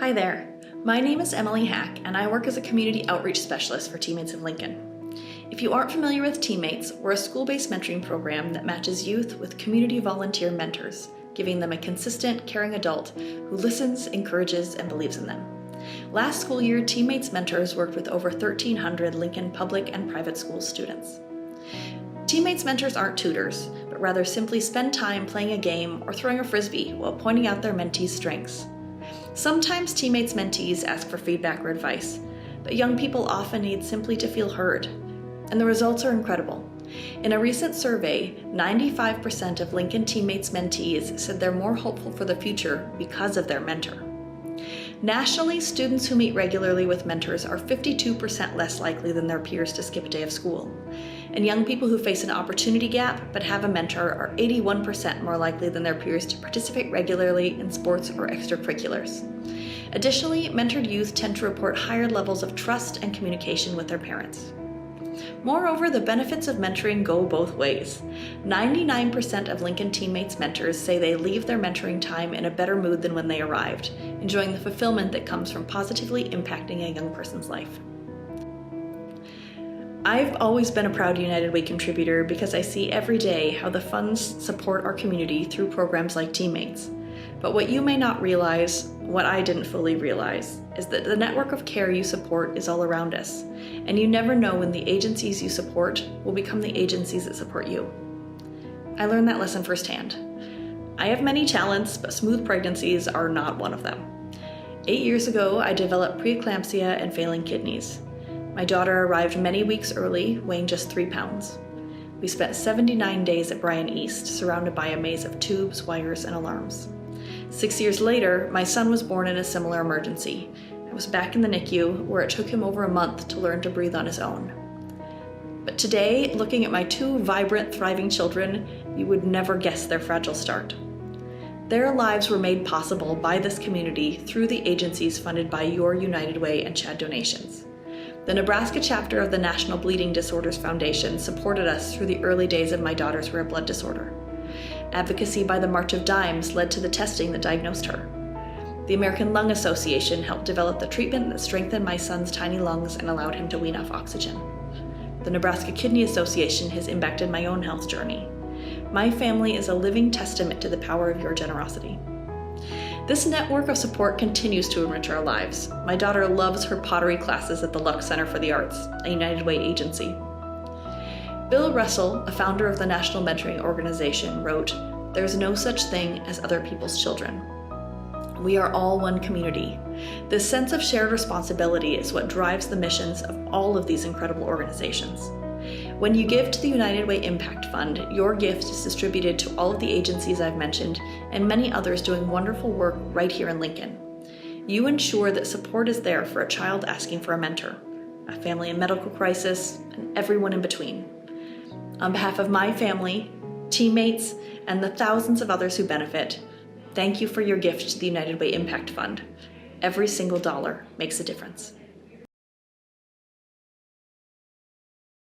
Hi there, my name is Emily Hack and I work as a community outreach specialist for TeamMates of Lincoln. If you aren't familiar with TeamMates, we're a school-based mentoring program that matches youth with community volunteer mentors, giving them a consistent, caring adult who listens, encourages, and believes in them. Last school year, TeamMates mentors worked with over 1,300 Lincoln public and private school students. TeamMates mentors aren't tutors, but rather simply spend time playing a game or throwing a frisbee while pointing out their mentees' strengths. Sometimes TeamMates mentees ask for feedback or advice, but young people often need simply to feel heard. And the results are incredible. In a recent survey, 95% of Lincoln TeamMates mentees said they're more hopeful for the future because of their mentor. Nationally, students who meet regularly with mentors are 52% less likely than their peers to skip a day of school. And young people who face an opportunity gap but have a mentor are 81% more likely than their peers to participate regularly in sports or extracurriculars. Additionally, mentored youth tend to report higher levels of trust and communication with their parents. Moreover, the benefits of mentoring go both ways. 99% of Lincoln TeamMates mentors say they leave their mentoring time in a better mood than when they arrived, enjoying the fulfillment that comes from positively impacting a young person's life. I've always been a proud United Way contributor because I see every day how the funds support our community through programs like TeamMates. But what you may not realize, what I didn't fully realize, is that the network of care you support is all around us, and you never know when the agencies you support will become the agencies that support you. I learned that lesson firsthand. I have many talents, but smooth pregnancies are not one of them. 8 years ago, I developed preeclampsia and failing kidneys. My daughter arrived many weeks early, weighing just 3 pounds. We spent 79 days at Bryan East, surrounded by a maze of tubes, wires, and alarms. 6 years later, my son was born in a similar emergency. I was back in the NICU, where it took him over a month to learn to breathe on his own. But today, looking at my 2 vibrant, thriving children, you would never guess their fragile start. Their lives were made possible by this community through the agencies funded by your United Way and CHAD donations. The Nebraska chapter of the National Bleeding Disorders Foundation supported us through the early days of my daughter's rare blood disorder. Advocacy by the March of Dimes led to the testing that diagnosed her. The American Lung Association helped develop the treatment that strengthened my son's tiny lungs and allowed him to wean off oxygen. The Nebraska Kidney Association has impacted my own health journey. My family is a living testament to the power of your generosity. This network of support continues to enrich our lives. My daughter loves her pottery classes at the Luck Center for the Arts, a United Way agency. Bill Russell, a founder of the National Mentoring Organization, wrote, "There's no such thing as other people's children." We are all one community. This sense of shared responsibility is what drives the missions of all of these incredible organizations. When you give to the United Way Impact Fund, your gift is distributed to all of the agencies I've mentioned and many others doing wonderful work right here in Lincoln. You ensure that support is there for a child asking for a mentor, a family in medical crisis, and everyone in between. On behalf of my family, TeamMates, and the thousands of others who benefit, thank you for your gift to the United Way Impact Fund. Every single dollar makes a difference.